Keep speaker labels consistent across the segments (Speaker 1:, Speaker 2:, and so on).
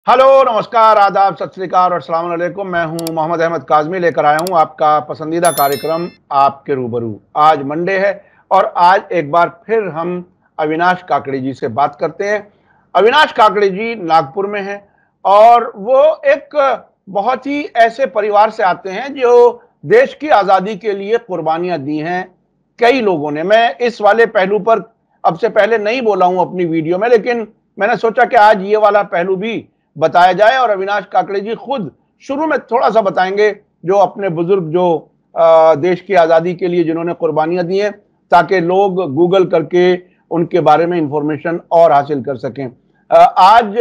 Speaker 1: Hello, नमस्कार, आदाब, सत श्री अकाल और अस्सलाम वालेकुम। मैं हूं मोहम्मद अहमद काज़मी, लेकर आया हूं आपका पसंदीदा कार्यक्रम आपके रूबरू। आज मंडे है और आज एक बार फिर हम अविनाश काकड़े जी से बात करते हैं। अविनाश काकड़े जी नागपुर में हैं और वो एक बहुत ही ऐसे परिवार से आते हैं जो देश की आज़ादी के लिए कुर्बानियां दी हैं कई लोगों ने। मैं इस वाले पहलू पर अब से पहले नहीं बोला हूं अपनी वीडियो में, लेकिन मैंने सोचा कि आज ये वाला पहलू भी बताया जाए और अविनाश काकड़े जी खुद शुरू में थोड़ा सा बताएंगे जो अपने बुजुर्ग जो देश की आज़ादी के लिए जिन्होंने कुर्बानियां दी हैं, ताकि लोग गूगल करके उनके बारे में इंफॉर्मेशन और हासिल कर सकें। आज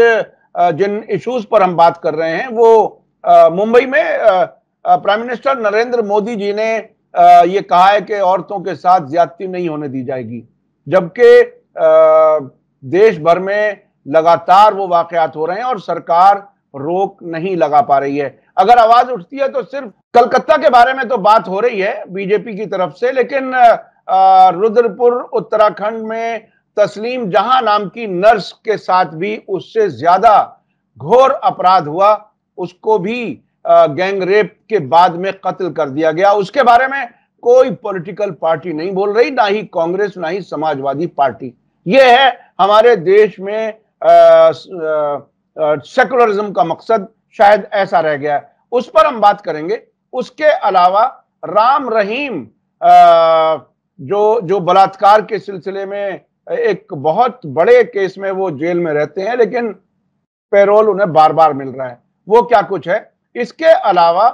Speaker 1: जिन इश्यूज पर हम बात कर रहे हैं वो मुंबई में प्राइम मिनिस्टर नरेंद्र मोदी जी ने ये कहा है कि औरतों के साथ ज्यादती नहीं होने दी जाएगी, जबकि देश भर में लगातार वो वाकयात हो रहे हैं और सरकार रोक नहीं लगा पा रही है। अगर आवाज उठती है तो सिर्फ कलकत्ता के बारे में तो बात हो रही है बीजेपी की तरफ से, लेकिन रुद्रपुर उत्तराखंड में तस्लीम जहां नाम की नर्स के साथ भी उससे ज्यादा घोर अपराध हुआ। उसको भी गैंग रेप के बाद में कत्ल कर दिया गया। उसके बारे में कोई पॉलिटिकल पार्टी नहीं बोल रही, ना ही कांग्रेस ना ही समाजवादी पार्टी। ये है हमारे देश में सेकुलरिज्म का मकसद, शायद ऐसा रह गया है। उस पर हम बात करेंगे। उसके अलावा राम रहीम जो बलात्कार के सिलसिले में एक बहुत बड़े केस में वो जेल में रहते हैं, लेकिन पैरोल उन्हें बार बार मिल रहा है। वो क्या कुछ है। इसके अलावा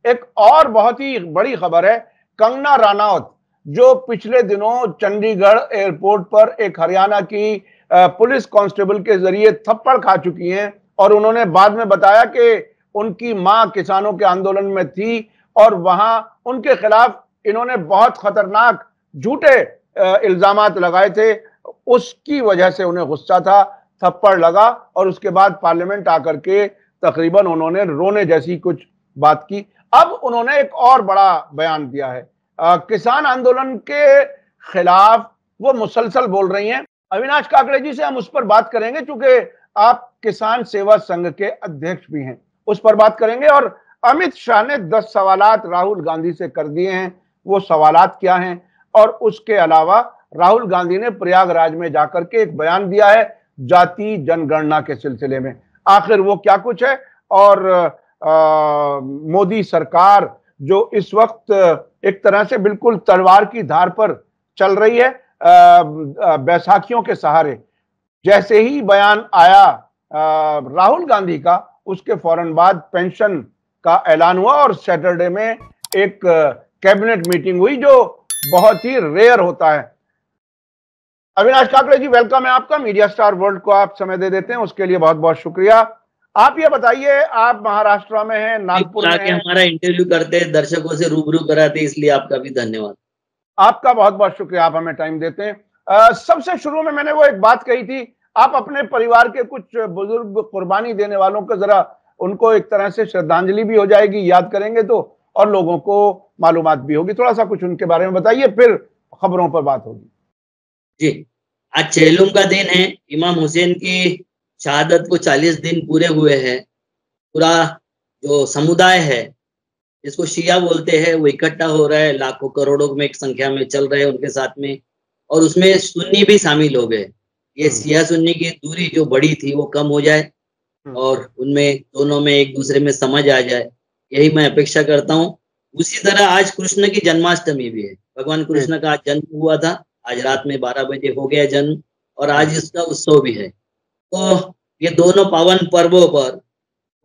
Speaker 1: एक और बहुत ही बड़ी खबर है। कंगना रनौत जो पिछले दिनों चंडीगढ़ एयरपोर्ट पर एक हरियाणा की पुलिस कांस्टेबल के जरिए थप्पड़ खा चुकी हैं और उन्होंने बाद में बताया कि उनकी मां किसानों के आंदोलन में थी और वहां उनके खिलाफ इन्होंने बहुत खतरनाक झूठे इल्जामात लगाए थे। उसकी वजह से उन्हें गुस्सा था, थप्पड़ लगा और उसके बाद पार्लियामेंट आकर के तकरीबन उन्होंने रोने जैसी कुछ बात की। अब उन्होंने एक और बड़ा बयान दिया है। किसान आंदोलन के खिलाफ वो मुसलसल बोल रही हैं। अविनाश काकड़े जी से हम उस पर बात करेंगे, क्योंकि आप किसान सेवा संघ के अध्यक्ष भी हैं, उस पर बात करेंगे। और अमित शाह ने 10 सवालात राहुल गांधी से कर दिए हैं। वो सवालात क्या हैं? और उसके अलावा राहुल गांधी ने प्रयागराज में जाकर के एक बयान दिया है जाति जनगणना के सिलसिले में। आखिर वो क्या कुछ है? और मोदी सरकार जो इस वक्त एक तरह से बिल्कुल तलवार की धार पर चल रही है, बैसाखियों के सहारे। जैसे ही बयान आया राहुल गांधी का, उसके फौरन बाद पेंशन का ऐलान हुआ और सैटरडे में एक कैबिनेट मीटिंग हुई, जो बहुत ही रेयर होता है। अविनाश काकड़े जी, वेलकम है आपका। मीडिया स्टार वर्ल्ड को आप समय दे देते हैं, उसके लिए बहुत बहुत शुक्रिया। आप ये बताइए, आप महाराष्ट्र में हैं, नागपुर में हैं,
Speaker 2: हमारा इंटरव्यू करते हैं, दर्शकों से रूबरू कराते हैं, इसलिए आपका भी धन्यवाद।
Speaker 1: आपका बहुत बहुत शुक्रिया, आप हमें टाइम देते हैं। सबसे शुरू में मैंने वो एक बात कही थी, आप अपने परिवार के कुछ बुजुर्ग कुर्बानी देने वालों को जरा, उनको एक तरह से श्रद्धांजलि भी हो जाएगी, याद करेंगे तो, और लोगों को मालूमात भी होगी। थोड़ा सा कुछ उनके बारे में बताइए, फिर खबरों पर बात होगी।
Speaker 2: जी, आज चेलुम का दिन है। इमाम हुसैन की शहादत को 40 दिन पूरे हुए हैं। पूरा जो समुदाय है, जिसको शिया बोलते हैं, वो इकट्ठा हो रहा है। लाखों करोड़ों में एक संख्या में चल रहे हैं उनके साथ में, और उसमें सुन्नी भी शामिल हो गए। ये शिया सुन्नी की दूरी जो बड़ी थी वो कम हो जाए और उनमें दोनों में एक दूसरे में समझ आ जाए, यही मैं अपेक्षा करता हूँ। उसी तरह आज कृष्ण की जन्माष्टमी भी है। भगवान कृष्ण का आज जन्म हुआ था। आज रात में 12 बजे हो गया जन्म, और आज इसका उत्सव भी है। तो ये दोनों पावन पर्वों पर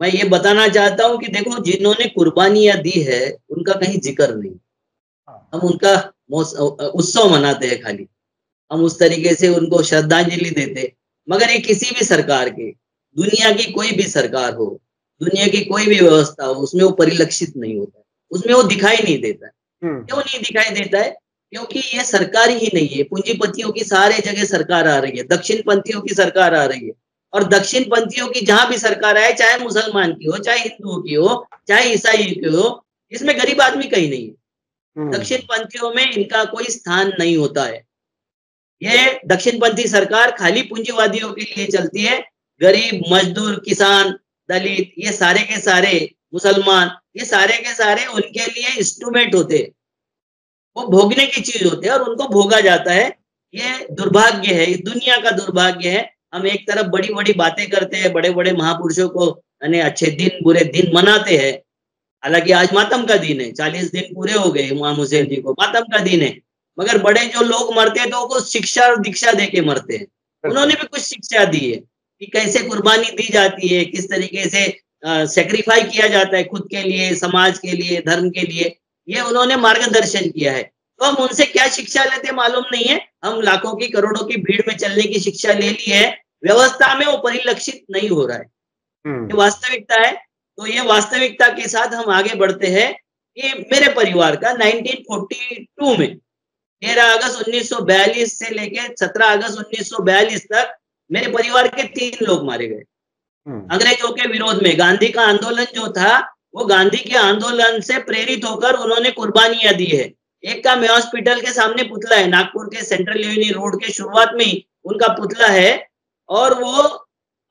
Speaker 2: मैं ये बताना चाहता हूँ कि देखो, जिन्होंने कुर्बानियां दी है उनका कहीं जिक्र नहीं। हम उनका उत्सव मनाते हैं खाली, हम उस तरीके से उनको श्रद्धांजलि देते। मगर ये किसी भी सरकार के, दुनिया की कोई भी सरकार हो, दुनिया की कोई भी व्यवस्था हो, उसमें वो परिलक्षित नहीं होता है, उसमें वो दिखाई नहीं देता है। क्यों नहीं दिखाई देता है? क्योंकि ये सरकार ही नहीं है। पूंजीपतियों की सारे जगह सरकार आ रही है, दक्षिण पंथियों की सरकार आ रही है, और दक्षिण पंथियों की जहां भी सरकार आए, चाहे मुसलमान की हो, चाहे हिंदुओं की हो, चाहे ईसाई की हो, इसमें गरीब आदमी कहीं नहीं है। दक्षिण पंथियों में इनका कोई स्थान नहीं होता है। ये दक्षिणपंथी सरकार खाली पूंजीवादियों के लिए चलती है, गरीब, मजदूर, किसान, दलित, ये सारे के सारे मुसलमान, ये सारे के सारे उनके लिए इंस्ट्रूमेंट होते हैं, वो भोगने की चीज होते हैं और उनको भोगा जाता है। ये दुर्भाग्य है, ये दुनिया का दुर्भाग्य है। हम एक तरफ बड़ी-बड़ी बातें करते हैं, बड़े-बड़े महापुरुषों को यानी अच्छे दिन, बुरे दिन मनाते हैं। हालाँकि आज मातम का दिन है, 40 दिन पूरे हो गए इमाम हुसैन जी को, मातम का दिन है। मगर बड़े जो लोग मरते हैं तो वो शिक्षा और दीक्षा दे के मरते हैं। उन्होंने भी कुछ शिक्षा दी है कि कैसे कुर्बानी दी जाती है, किस तरीके से सैक्रिफाई किया जाता है खुद के लिए, समाज के लिए, धर्म के लिए, ये उन्होंने मार्गदर्शन किया है। तो हम उनसे क्या शिक्षा लेते मालूम नहीं है। हम लाखों की, करोड़ों की भीड़ में चलने की शिक्षा ले ली है, व्यवस्था में वो परिलक्षित नहीं हो रहा है। ये वास्तविकता है। तो ये वास्तविकता के साथ हम आगे बढ़ते हैं। ये मेरे परिवार का 1942 में 13 अगस्त 1942 से लेके 17 अगस्त 1942 तक मेरे परिवार के 3 लोग मारे गए अंग्रेजों के विरोध में। गांधी का आंदोलन जो था, वो गांधी के आंदोलन से प्रेरित होकर उन्होंने कुर्बानियां दी है। एक का मैं हॉस्पिटल के सामने पुतला है, नागपुर के सेंट्रल यूनियन रोड के शुरुआत में ही उनका पुतला है, और वो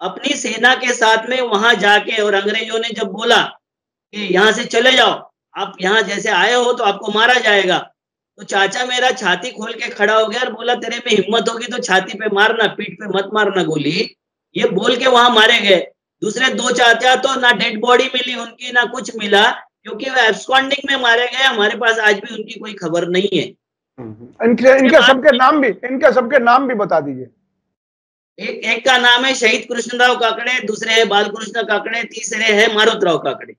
Speaker 2: अपनी सेना के साथ में वहां जाके, और अंग्रेजों ने जब बोला कि यहाँ से चले जाओ, आप यहाँ जैसे आए हो तो आपको मारा जाएगा, तो चाचा मेरा छाती खोल के खड़ा हो गया और बोला तेरे में हिम्मत होगी तो छाती पे मारना, पीठ पे मत मारना गोली। ये बोल के वहां मारे गए। दूसरे 2 चाचा तो ना डेड बॉडी मिली उनकी, ना कुछ मिला, क्योंकि वो एब्सकॉन्डिंग में मारे गए। हमारे पास आज भी उनकी कोई खबर नहीं है।
Speaker 1: इनके सबके नाम भी बता दीजिए।
Speaker 2: एक का नाम है शहीद कृष्णराव काकड़े, दूसरे है बालकृष्ण काकड़े, तीसरे है मारुतराव काकड़े।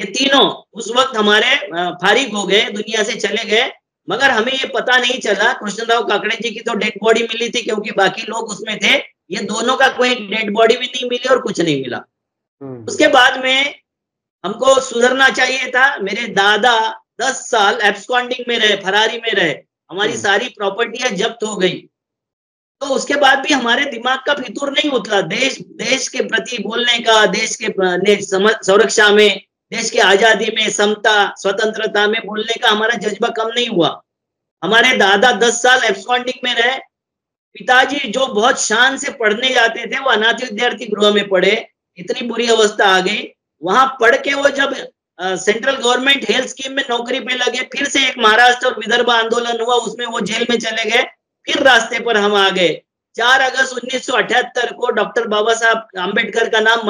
Speaker 2: ये तीनों उस वक्त हमारे फारिग हो गए, दुनिया से चले गए, मगर हमें ये पता नहीं चला। कृष्णराव काकड़े जी की तो डेड बॉडी मिली थी क्योंकि बाकी लोग उसमें थे। ये दोनों का कोई डेड बॉडी भी नहीं मिली और कुछ नहीं मिला। उसके बाद में हमको सुधरना चाहिए था। मेरे दादा 10 साल एब्सकॉन्डिंग में रहे, फरारी में रहे, हमारी सारी प्रॉपर्टियां जब्त हो गई। तो उसके बाद भी हमारे दिमाग का फितूर नहीं उतरा। देश के प्रति बोलने का, देश के संरक्षा में, देश की आजादी में, समता, स्वतंत्रता में बोलने का हमारा जज्बा कम नहीं हुआ। हमारे दादा 10 साल एब्सकॉन्डिंग में रहे। पिताजी जो बहुत शान से पढ़ने जाते थे, वो अनाथ विद्यार्थी गृह में पढ़े। इतनी बुरी अवस्था आ गई। वहां पढ़ के वो जब सेंट्रल गवर्नमेंट हेल्थ स्कीम में नौकरी पे लगे, फिर से एक महाराष्ट्र और विदर्भ आंदोलन हुआ, उसमें वो जेल में चले गए। फिर रास्ते पर हम आ गए। 4 अगस्त 1978 को डॉक्टर बाबा साहब आम्बेडकर का नाम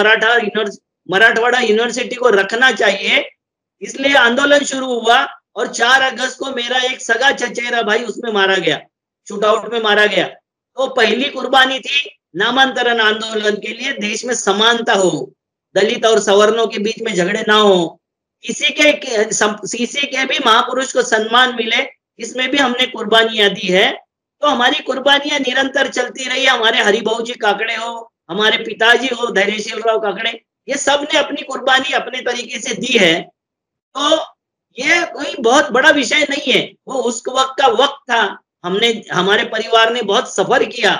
Speaker 2: मराठवाड़ा यूनिवर्सिटी को रखना चाहिए, इसलिए आंदोलन शुरू हुआ। और 4 अगस्त को मेरा एक सगा चचेरा भाई उसमें मारा गया, शूट आउट में मारा गया। तो पहली कुर्बानी थी नामांतरण आंदोलन के लिए, देश में समानता हो, दलित और सवर्णों के बीच में झगड़े ना हो, किसी के भी महापुरुष को सम्मान मिले, इसमें भी हमने कुर्बानियां दी है। तो हमारी कुर्बानियां निरंतर चलती रही। हमारे हरिभाऊ जी काकड़े हो, हमारे पिताजी हो धैर्यशील राव काकड़े, ये सब ने अपनी कुर्बानी अपने तरीके से दी है। तो ये कोई बहुत बड़ा विषय नहीं है, वो उस वक्त का वक्त था। हमारे परिवार ने बहुत सफर किया,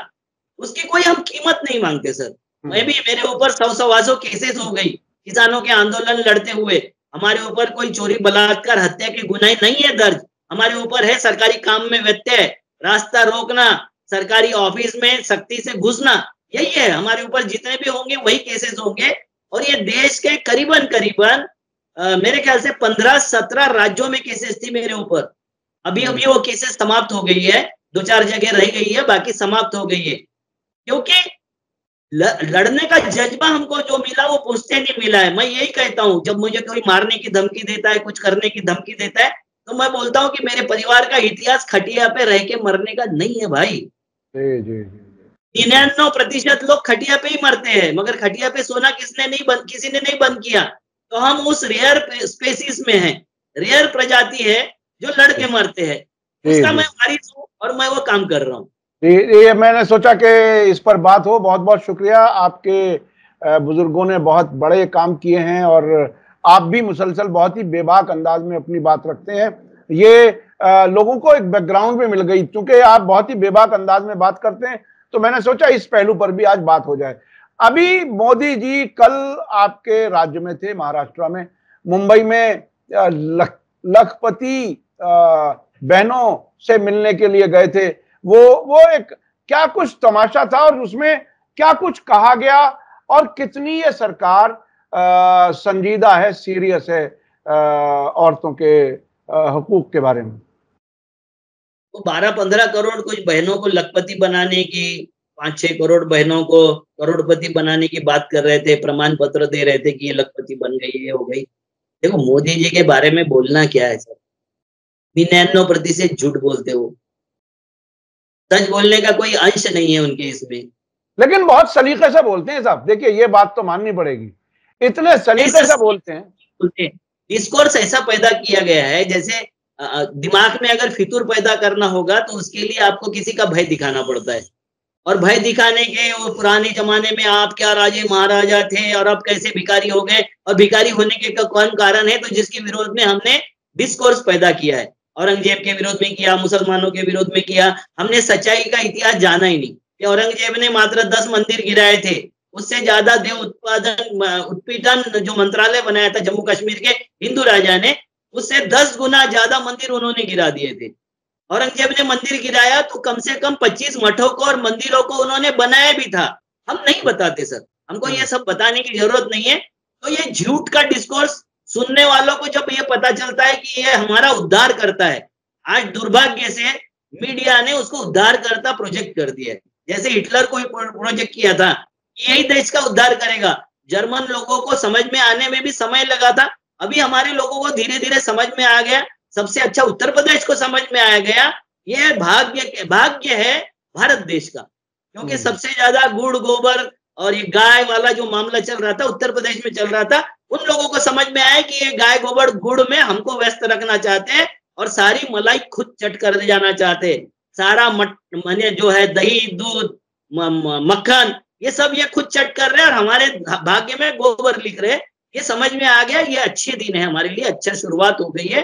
Speaker 2: उसकी कोई हम कीमत नहीं मांगते सर। मैं भी, मेरे ऊपर 100-125 केसेस हो गई किसानों के आंदोलन लड़ते हुए। हमारे ऊपर कोई चोरी, बलात्कार, हत्या के गुनाह नहीं है दर्ज। हमारे ऊपर है सरकारी काम में व्यत्यय, रास्ता रोकना, सरकारी ऑफिस में सख्ती से घुसना, यही है हमारे ऊपर। जितने भी होंगे वही केसेस होंगे। और ये देश के करीबन मेरे ख्याल से 15-17 राज्यों में केसेस थी मेरे ऊपर। अभी वो केसेस समाप्त हो गई है, 2-4 जगह रह गई है, बाकी समाप्त हो गई है। क्योंकि लड़ने का जज्बा हमको जो मिला वो पुष्टे नहीं मिला है। मैं यही कहता हूँ, जब मुझे कोई मारने की धमकी देता है, कुछ करने की धमकी देता है, तो मैं बोलता हूँ कि मेरे परिवार का इतिहास खटिया पे रह के मरने का नहीं है भाई। 99% लोग खटिया पे ही मरते हैं, मगर खटिया पे सोना किसी ने नहीं बंद किया। तो हम उस रेयर स्पेसिस में हैं, रेयर प्रजाति है जो लड़ के मरते हैं। उसका मैं वारिस हूँ और मैं वो काम कर रहा हूँ।
Speaker 1: ये मैंने सोचा कि इस पर बात हो। बहुत बहुत शुक्रिया। आपके बुजुर्गों ने बहुत बड़े काम किए हैं और आप भी मुसलसल बहुत ही बेबाक अंदाज में अपनी बात रखते हैं। ये लोगों को एक बैकग्राउंड में मिल गई, क्योंकि आप बहुत ही बेबाक अंदाज में बात करते हैं, तो मैंने सोचा इस पहलू पर भी आज बात हो जाए। अभी मोदी जी कल आपके राज्य में थे, महाराष्ट्र में, मुंबई में लखपति बहनों से मिलने के लिए गए थे। वो एक क्या कुछ तमाशा था और उसमें क्या कुछ कहा गया और कितनी ये सरकार संजीदा है, सीरियस है औरतों के हुकूक के बारे में?
Speaker 2: तो 12-15 करोड़ कुछ बहनों को लखपति बनाने की, 5-6 करोड़ बहनों को करोड़पति बनाने की बात कर रहे थे, प्रमाण पत्र दे रहे थे कि ये लखपति बन गई, ये हो गई। देखो मोदी जी के बारे में बोलना क्या है सर, 99% झूठ बोलते हो, सच बोलने का कोई अंश नहीं है उनके इसमें।
Speaker 1: लेकिन बहुत सलीके से बोलते हैं साहब, देखिए ये बात तो माननी पड़ेगी, इतने सलीके से बोलते हैं।
Speaker 2: डिस्कोर्स ऐसा पैदा किया गया है जैसे दिमाग में अगर फितूर पैदा करना होगा तो उसके लिए आपको किसी का भय दिखाना पड़ता है, और भय दिखाने के वो पुराने जमाने में आप क्या राजे महाराजा थे और अब कैसे भिखारी हो गए, और भिखारी होने के कौन कारण है, तो जिसके विरोध में हमने डिस्कोर्स पैदा किया है, औरंगजेब के विरोध में किया, मुसलमानों के विरोध में किया, हमने सच्चाई का इतिहास जाना ही नहीं कि औरंगजेब ने मात्र 10 मंदिर गिराए थे, उससे ज्यादा देव उत्पीड़न जो मंत्रालय बनाया था जम्मू कश्मीर के हिंदू राजा ने, उससे 10 गुना ज्यादा मंदिर उन्होंने गिरा दिए थे। औरंगजेब ने मंदिर गिराया तो कम से कम 25 मठों को और मंदिरों को उन्होंने बनाया भी था, हम नहीं बताते सर, हमको ये सब बताने की जरूरत नहीं है। तो ये झूठ का डिस्कोर्स सुनने वालों को जब ये पता चलता है कि ये हमारा उद्धार करता है, आज दुर्भाग्य से मीडिया ने उसको उद्धार करता प्रोजेक्ट कर दिया है, जैसे हिटलर को प्रोजेक्ट किया था, यही देश का उद्धार करेगा। जर्मन लोगों को समझ में आने में भी समय लगा था, अभी हमारे लोगों को धीरे धीरे समझ में आ गया, सबसे अच्छा उत्तर प्रदेश को समझ में आ गया। ये भाग्य है भारत देश का, क्योंकि सबसे ज्यादा गुड़ गोबर और ये गाय वाला जो मामला चल रहा था उत्तर प्रदेश में चल रहा था, उन लोगों को समझ में आया कि ये गाय गोबर गुड़ में हमको व्यस्त रखना चाहते हैं और सारी मलाई खुद चट कर जाना चाहते हैं, सारा माने जो है दही दूध मक्खन ये सब ये खुद चट कर रहे हैं और हमारे भाग्य में गोबर लिख रहे हैं। ये समझ में आ गया, ये अच्छे दिन है हमारे लिए, अच्छा शुरुआत हो गई है।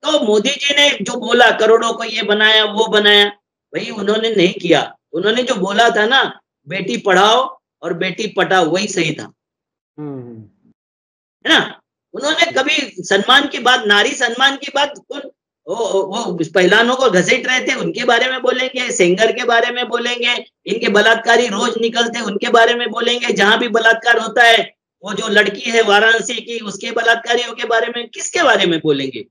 Speaker 2: तो मोदी जी ने जो बोला करोड़ों को ये बनाया वो बनाया, भाई उन्होंने नहीं किया, उन्होंने जो बोला था ना बेटी पढ़ाओ और बेटी पटाओ, वही सही था, है ना। उन्होंने कभी सम्मान की बात, नारी सम्मान की बात, वो पहलवानों को घसीट रहे थे उनके बारे में बोलेंगे, सेंगर के बारे में बोलेंगे, इनके बलात्कारी रोज निकलते उनके बारे में बोलेंगे, जहां भी बलात्कार होता है, वो जो लड़की है वाराणसी की उसके बलात्कारियों के बारे में, किसके बारे में बोलेंगे,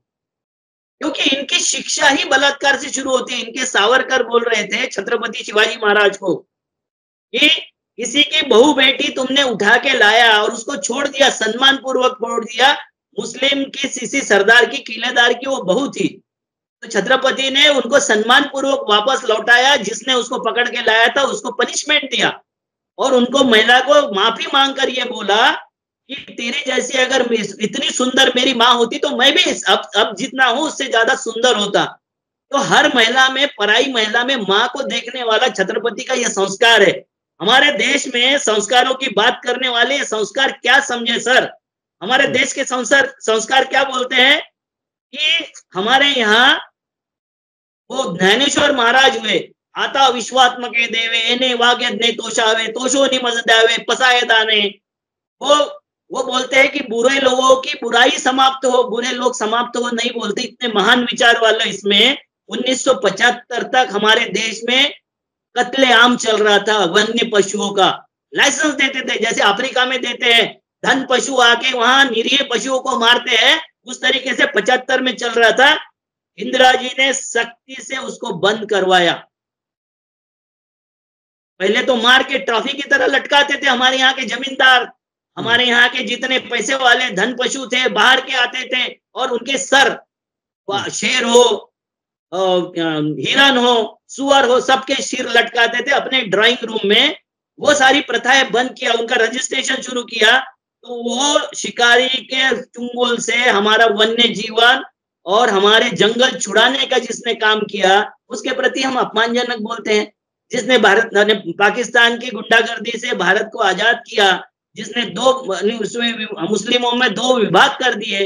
Speaker 2: क्योंकि इनकी शिक्षा ही बलात्कार से शुरू होती है। इनके सावरकर बोल रहे थे छत्रपति शिवाजी महाराज को कि किसी की बहू बेटी तुमने उठा के लाया और उसको छोड़ दिया, सम्मान पूर्वक छोड़ दिया, मुस्लिम की सीसी सरदार की किलेदार की वो बहू थी, तो छत्रपति ने उनको सम्मान पूर्वक वापस लौटाया, जिसने उसको पकड़ के लाया था उसको पनिशमेंट दिया और उनको महिला को माफी मांगकर ये बोला कि तेरी जैसी अगर इतनी सुंदर मेरी माँ होती तो मैं भी अब जितना हूं उससे ज्यादा सुंदर होता। तो हर महिला में, पराई महिला में माँ को देखने वाला छत्रपति का यह संस्कार है। हमारे देश में संस्कारों की बात करने वाले संस्कार क्या समझे सर, हमारे देश के संस्कार क्या बोलते हैं कि हमारे यहाँ वो ज्ञानेश्वर महाराज हुए, आता विश्वात्मके देवे एने वाग्यज्ञे तोषावे तोषो निमजदावे पसाए दाने, वो बोलते हैं कि बुरे लोगों की बुराई समाप्त हो, बुरे लोग समाप्त हो नहीं बोलते, इतने महान विचार वाले। इसमें 1975 तक हमारे देश में कत्लेआम चल रहा था, वन्य पशुओं का लाइसेंस देते थे, जैसे अफ्रीका में देते हैं, धन पशु आके वहां निरीह पशुओं को मारते हैं, उस तरीके से 75 में चल रहा था। इंदिरा जी ने सख्ती से उसको बंद करवाया। पहले तो मार के ट्रॉफी की तरह लटकाते थे, हमारे यहाँ के जमींदार, हमारे यहाँ के जितने पैसे वाले धन पशु थे बाहर के आते थे और उनके सर, शेर हो, हिरन हो, सुअर हो, सबके सिर लटकाते थे अपने ड्राइंग रूम में। वो सारी प्रथाएं बंद किया, उनका रजिस्ट्रेशन शुरू किया, तो वो शिकारी के चुंगल से हमारा वन्य जीवन और हमारे जंगल छुड़ाने का जिसने काम किया उसके प्रति हम अपमानजनक बोलते हैं। जिसने पाकिस्तान की गुंडागर्दी से भारत को आजाद किया, जिसने मुस्लिमों में 2 विभाग कर दिए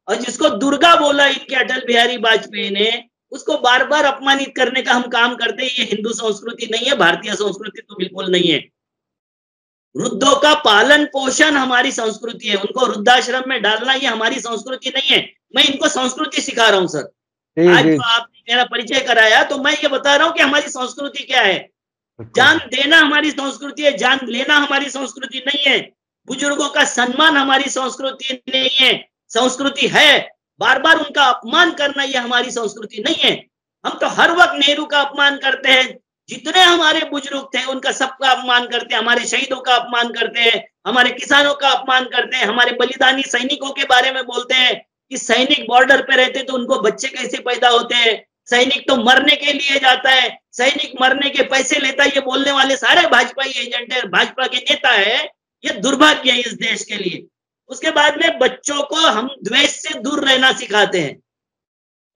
Speaker 2: और जिसको दुर्गा बोला इनके अटल बिहारी वाजपेयी ने, उसको बार बार अपमानित करने का हम काम करते हैं। ये हिंदू संस्कृति नहीं है, भारतीय संस्कृति तो बिल्कुल नहीं है। वृद्धों का पालन पोषण हमारी संस्कृति है, उनको वृद्धाश्रम में डालना ये हमारी संस्कृति नहीं है। मैं इनको संस्कृति सिखा रहा हूँ सर। आज तो आपने मेरा परिचय कराया तो मैं ये बता रहा हूँ कि हमारी संस्कृति क्या है। जान देना हमारी संस्कृति है, जान लेना हमारी संस्कृति नहीं है। बुजुर्गों का सम्मान हमारी संस्कृति नहीं है, संस्कृति है। बार बार उनका अपमान करना ये हमारी संस्कृति नहीं है। हम तो हर वक्त नेहरू का अपमान करते हैं, जितने हमारे बुजुर्ग थे उनका सबका अपमान करते हैं, हमारे शहीदों का अपमान करते हैं, हमारे किसानों का अपमान करते हैं, हमारे बलिदानी सैनिकों के बारे में बोलते हैं कि सैनिक बॉर्डर पे रहते तो उनको बच्चे कैसे पैदा होते हैं, सैनिक तो मरने के लिए जाता है, सैनिक मरने के पैसे लेता है। ये बोलने वाले सारे भाजपा एजेंट है, भाजपा के नेता है। ये दुर्भाग्य है इस देश के लिए। उसके बाद में बच्चों को हम द्वेष से दूर रहना सिखाते हैं।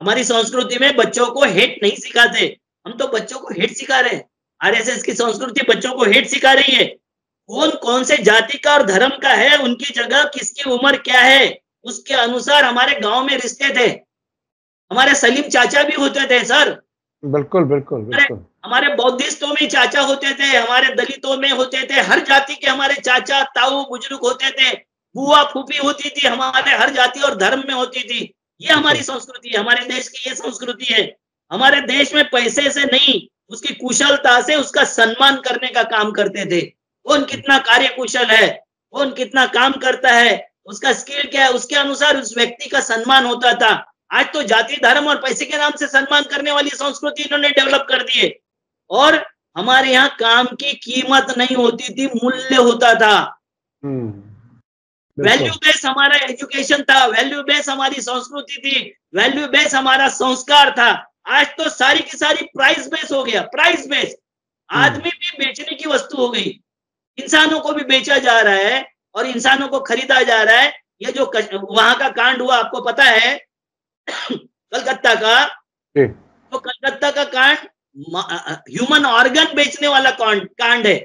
Speaker 2: हमारी संस्कृति में बच्चों को हेट नहीं सिखाते, हम तो बच्चों को हेट सिखा रहे हैं। आरएसएस की संस्कृति बच्चों को हेट सिखा रही है। कौन से जाति का और धर्म का है, उनकी जगह किसकी उम्र क्या है, उसके अनुसार हमारे गांव में रिश्ते थे। हमारे सलीम चाचा भी होते थे सर।
Speaker 1: बिल्कुल बिल्कुल बिल्कुल।
Speaker 2: हमारे बौद्धिस्टों में चाचा होते थे, हमारे दलितों में होते थे, हर जाति के हमारे चाचा ताऊ बुजुर्ग होते थे, बुआ फूफी होती थी, हमारे हर जाति और धर्म में होती थी। ये हमारी संस्कृति है, हमारे देश की ये संस्कृति है। हमारे देश में पैसे से नहीं, उसकी कुशलता से उसका सम्मान करने का काम करते थे। कौन कितना कार्य कुशल है, कौन कितना काम करता है, उसका स्किल क्या है, उसके अनुसार उस व्यक्ति का सम्मान होता था। आज तो जाति धर्म और पैसे के नाम से सम्मान करने वाली संस्कृति इन्होंने डेवलप कर दी है। और हमारे यहाँ काम की कीमत नहीं होती थी, मूल्य होता था। वैल्यू बेस हमारा एजुकेशन था, वैल्यू बेस हमारी संस्कृति थी, वैल्यू बेस हमारा संस्कार था। आज तो सारी की सारी प्राइस बेस हो गया, प्राइस बेस। आदमी भी बेचने की वस्तु हो गई, इंसानों को भी बेचा जा रहा है और इंसानों को खरीदा जा रहा है। ये जो वहां का कांड हुआ आपको पता है, कलकत्ता का, तो कलकत्ता का कांड ह्यूमन ऑर्गन बेचने वाला कांड है।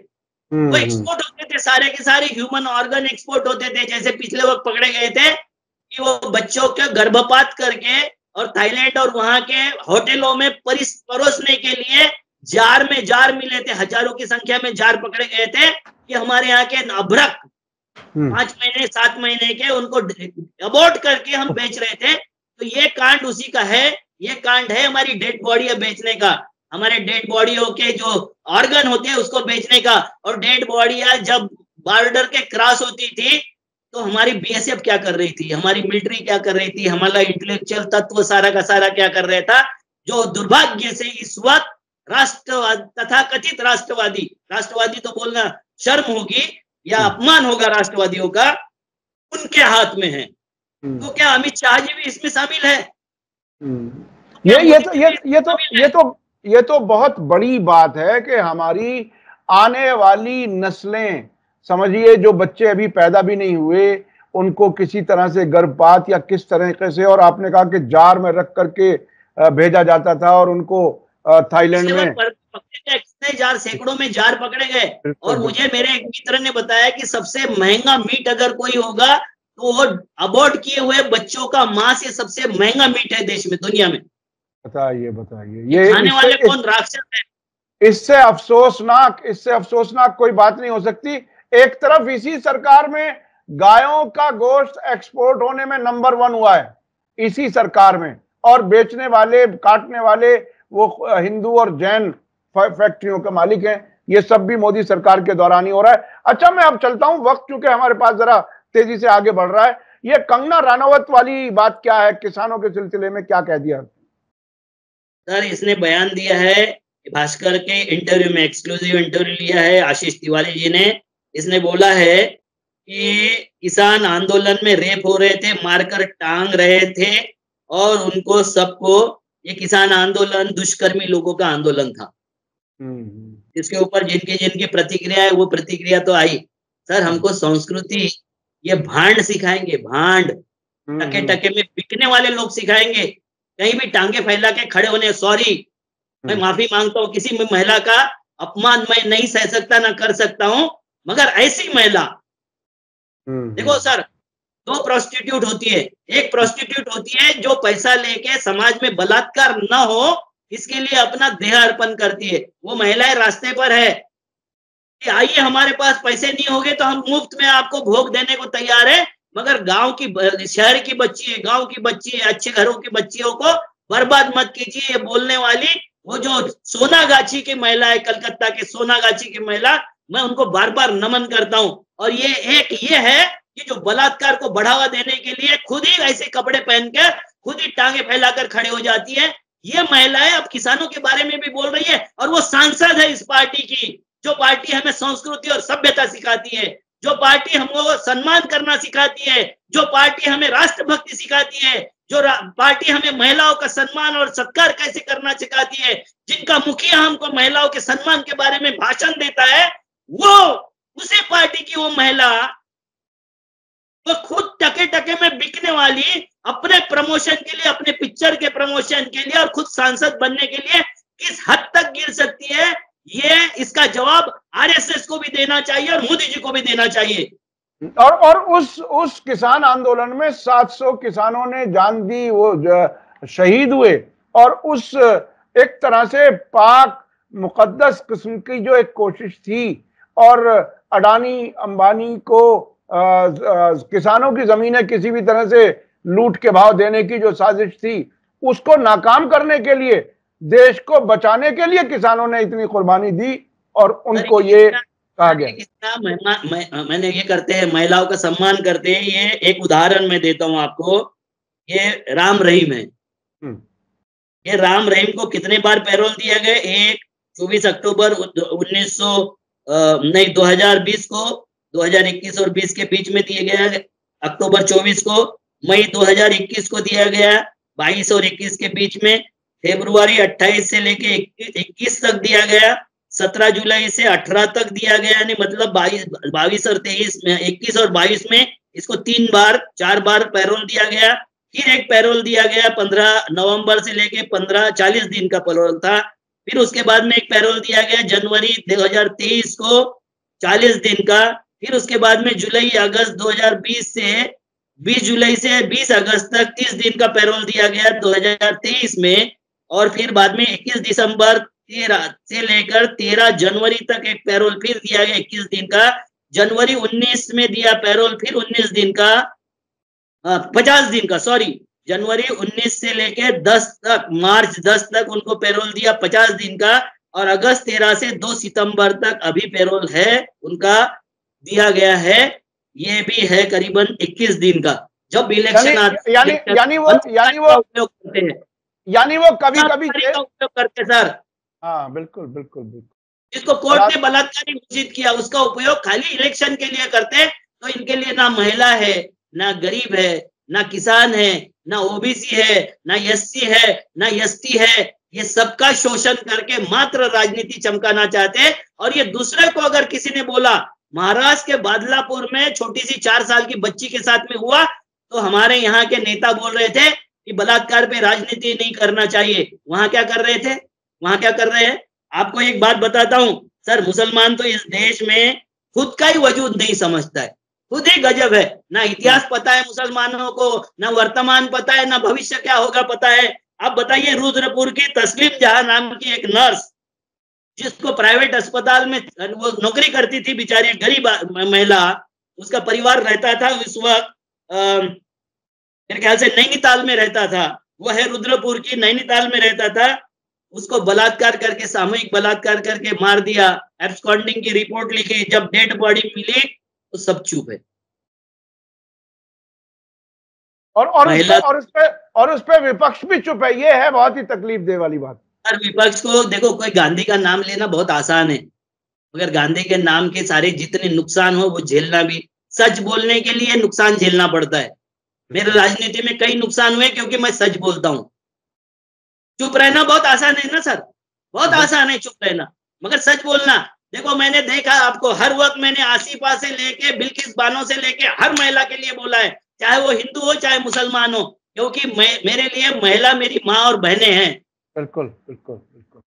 Speaker 2: वो एक्सपोर्ट होते थे, सारे के सारे ह्यूमन ऑर्गन एक्सपोर्ट होते थे। जैसे पिछले वक्त पकड़े गए थे कि वो बच्चों के गर्भपात करके और थाईलैंड और वहां के होटलों में परोसने के लिए जार में जार मिले थे, हजारों की संख्या में जार पकड़े गए थे कि हमारे यहाँ के अभ्रक 5 महीने 7 महीने के उनको अबॉर्ट करके हम बेच रहे थे। तो ये कांड उसी का है, ये कांड है हमारी डेड बॉडी बेचने का, हमारे डेड बॉडियों के जो ऑर्गन होते हैं उसको बेचने का। और डेड बॉडियां जब बॉर्डर के क्रॉस होती थी तो हमारी बीएसएफ क्या कर रही थी, हमारी मिलिट्री क्या कर रही थी, हमारा इंटेलेक्चुअल तत्व सारा का सारा क्या कर रहा था, जो दुर्भाग्य से इस वक्त राष्ट्रवादी तथा कथित राष्ट्रवादी तो बोलना शर्म होगी या अपमान होगा राष्ट्रवादियों का, उनके हाथ में है। तो क्या अमित शाह जी भी इसमें शामिल है?
Speaker 1: ये तो बहुत बड़ी बात है कि हमारी आने वाली नस्लें, समझिए जो बच्चे अभी पैदा भी नहीं हुए, उनको किसी तरह से गर्भपात या किस तरीके से, और आपने कहा कि जार में रख करके भेजा जाता था और उनको थाईलैंड में
Speaker 2: जार, सैकड़ों में जार पकड़े गए। और मुझे मेरे एक मित्र ने बताया कि सबसे महंगा मीट अगर कोई होगा तो वो अबॉर्ट किए हुए बच्चों का मांस, ये सबसे महंगा मीट है देश में, दुनिया में।
Speaker 1: बताइए ये
Speaker 2: खाने वाले कौन राक्षस है?
Speaker 1: इससे अफसोसनाक कोई बात नहीं हो सकती। एक तरफ इसी सरकार में गायों का गोश्त एक्सपोर्ट होने में नंबर 1 हुआ है, इसी सरकार में, और बेचने वाले काटने वाले वो हिंदू और जैन फैक्ट्रियों के मालिक हैं। ये सब भी मोदी सरकार के दौरान ही हो रहा है। अच्छा, मैं अब चलता हूं, वक्त चूंकि हमारे पास जरा तेजी से आगे बढ़ रहा है। ये कंगना राणावत वाली बात क्या है, किसानों के सिलसिले में क्या कह दिया?
Speaker 2: सर, इसने बयान दिया है, भास्कर के इंटरव्यू में एक्सक्लूसिव इंटरव्यू लिया है आशीष तिवारी जी ने। इसने बोला है कि किसान आंदोलन में रेप हो रहे थे, मारकर टांग रहे थे, और उनको सबको, ये किसान आंदोलन दुष्कर्मी लोगों का आंदोलन था। इसके ऊपर जिनकी प्रतिक्रिया है वो प्रतिक्रिया तो आई। सर, हमको संस्कृति ये भांड सिखाएंगे, भांड टके टके में बिकने वाले लोग सिखाएंगे, कहीं भी टांगे फैला के खड़े होने। सॉरी, मैं माफी मांगता हूँ, किसी भी महिला का अपमान मैं नहीं सह सकता, ना कर सकता हूँ, मगर ऐसी महिला, देखो सर, 2 प्रोस्टिट्यूट होती है। एक प्रोस्टिट्यूट होती है जो पैसा लेके समाज में बलात्कार न हो इसके लिए अपना देह अर्पण करती है। वो महिलाएं रास्ते पर है कि आइए हमारे पास पैसे नहीं होंगे तो हम मुफ्त में आपको भोग देने को तैयार है, मगर गांव की, शहर की बच्ची है, गांव की बच्ची है, अच्छे घरों की बच्चियों को बर्बाद मत कीजिए। ये बोलने वाली वो जो सोनागाछी की महिला है, कलकत्ता के सोनागाछी की महिला, मैं उनको बार बार नमन करता हूं। और ये है कि जो बलात्कार को बढ़ावा देने के लिए खुद ही ऐसे कपड़े पहनकर खुद ही टांगे फैलाकर खड़े हो जाती है। ये महिलाएं अब किसानों के बारे में भी बोल रही है, और वो सांसद है इस पार्टी की, जो पार्टी हमें संस्कृति और सभ्यता सिखाती है, जो पार्टी हमको सम्मान करना सिखाती है, जो पार्टी हमें राष्ट्रभक्ति सिखाती है, जो पार्टी हमें महिलाओं का सम्मान और सत्कार कैसे करना सिखाती है, जिनका मुखिया हमको महिलाओं के सम्मान के बारे में भाषण देता है, वो उसी पार्टी की वो महिला वो खुद टके टके में बिकने वाली अपने प्रमोशन के लिए, अपने पिक्चर के प्रमोशन के लिए और खुद सांसद बनने के लिए किस हद तक गिर सकती है, ये इसका जवाब आरएसएस को भी देना चाहिए और मोदी जी को भी देना चाहिए।
Speaker 1: और उस किसान आंदोलन में 700 किसानों ने जान दी, वो शहीद हुए, और उस एक तरह से पाक मुकद्दस किस्म की जो एक कोशिश थी, और अडानी अंबानी को किसानों की जमीनें किसी भी तरह से लूट के भाव देने की जो साजिश थी, उसको नाकाम करने के लिए, देश को बचाने के लिए किसानों ने इतनी कुर्बानी दी, और उनको ये कहा गया।
Speaker 2: मैंने ये करते हैं, महिलाओं का सम्मान करते हैं। ये एक उदाहरण मैं देता हूं आपको, ये राम रहीम है। ये राम रहीम को कितने बार पैरोल दिया गया? 24 अक्टूबर 2020 को, 2021 और 20 के बीच में दिया गया, अक्टूबर 24 को, मई 2021 को दिया गया, 22 और 21 के बीच में, फरवरी 28 से लेके 21 तक दिया गया, 17 जुलाई से 18 तक दिया गया, यानी मतलब 22 और 23 में, 21 और 22 में इसको 4 बार पैरोल दिया गया। फिर एक पैरोल दिया गया 15 नवंबर से लेके 40 दिन का पैरोल था। फिर उसके बाद में एक पैरोल दिया गया जनवरी 2023 को 40 दिन का। फिर उसके बाद में जुलाई अगस्त 2020 से 20 जुलाई से 20 अगस्त तक 30 दिन का पैरोल दिया गया 2023 में। और फिर बाद में 21 दिसंबर 13 से लेकर 13 जनवरी तक एक पैरोल फिर दिया गया 21 दिन का। जनवरी 19 में दिया पैरोल फिर 19 दिन का, 50 दिन का, सॉरी, जनवरी 19 से लेके 10 तक, मार्च 10 तक उनको पैरोल दिया 50 दिन का। और अगस्त 13 से 2 सितंबर तक अभी पैरोल है उनका दिया गया है, ये भी है करीबन 21 दिन का। जब इलेक्शन
Speaker 1: यानी वो
Speaker 2: उपयोग करते हैं,
Speaker 1: यानी वो कभी
Speaker 2: उपयोग करते सर।
Speaker 1: हाँ, बिल्कुल बिल्कुल बिल्कुल।
Speaker 2: जिसको कोर्ट ने बलात्कारी घोषित किया उसका उपयोग खाली इलेक्शन के लिए करते, तो इनके लिए ना महिला है, ना गरीब है, ना किसान है, ना ओबीसी है, ना एससी है, ना एसटी है, ये सबका शोषण करके मात्र राजनीति चमकाना चाहते हैं। और ये दूसरे को अगर किसी ने बोला महाराष्ट्र के बादलापुर में छोटी सी 4 साल की बच्ची के साथ में हुआ, तो हमारे यहाँ के नेता बोल रहे थे कि बलात्कार पे राजनीति नहीं करना चाहिए। वहां क्या कर रहे थे? वहां क्या कर रहे हैं? आपको एक बात बताता हूं सर, मुसलमान तो इस देश में खुद का ही वजूद नहीं समझता है, खुद ही गजब है। ना इतिहास पता है मुसलमानों को, ना वर्तमान पता है, ना भविष्य क्या होगा पता है। आप बताइए, रुद्रपुर की तस्लीम जहां नाम की एक नर्स, जिसको प्राइवेट अस्पताल में वो नौकरी करती थी, बेचारी गरीब महिला, उसका परिवार रहता था उस वक्त मेरे ख्याल से नैनीताल में रहता था, वो है रुद्रपुर की, नैनीताल में रहता था। उसको बलात्कार करके, सामूहिक बलात्कार करके मार दिया, एब्सकॉन्डिंग की रिपोर्ट लिखी, जब डेड बॉडी मिली तो सब चुप है।
Speaker 1: और उस पे विपक्ष भी चुप है, ये है बहुत ही तकलीफ दे वाली बात।
Speaker 2: सर विपक्ष को देखो, कोई गांधी का नाम लेना बहुत आसान है, मगर गांधी के नाम के सारे जितने नुकसान हो वो झेलना भी, सच बोलने के लिए नुकसान झेलना पड़ता है। मेरे राजनीति में कई नुकसान हुए क्योंकि मैं सच बोलता हूँ। चुप रहना बहुत आसान है ना सर, बहुत आसान है चुप रहना, मगर सच बोलना, देखो मैंने देखा आपको, हर वक्त मैंने आसिफा से लेके बिल्किस बानो से लेके हर महिला के लिए बोला है, चाहे वो हिंदू हो चाहे मुसलमान हो, क्योंकि मेरे लिए महिला मेरी माँ और बहनें हैं।
Speaker 1: बिल्कुल बिल्कुल बिल्कुल।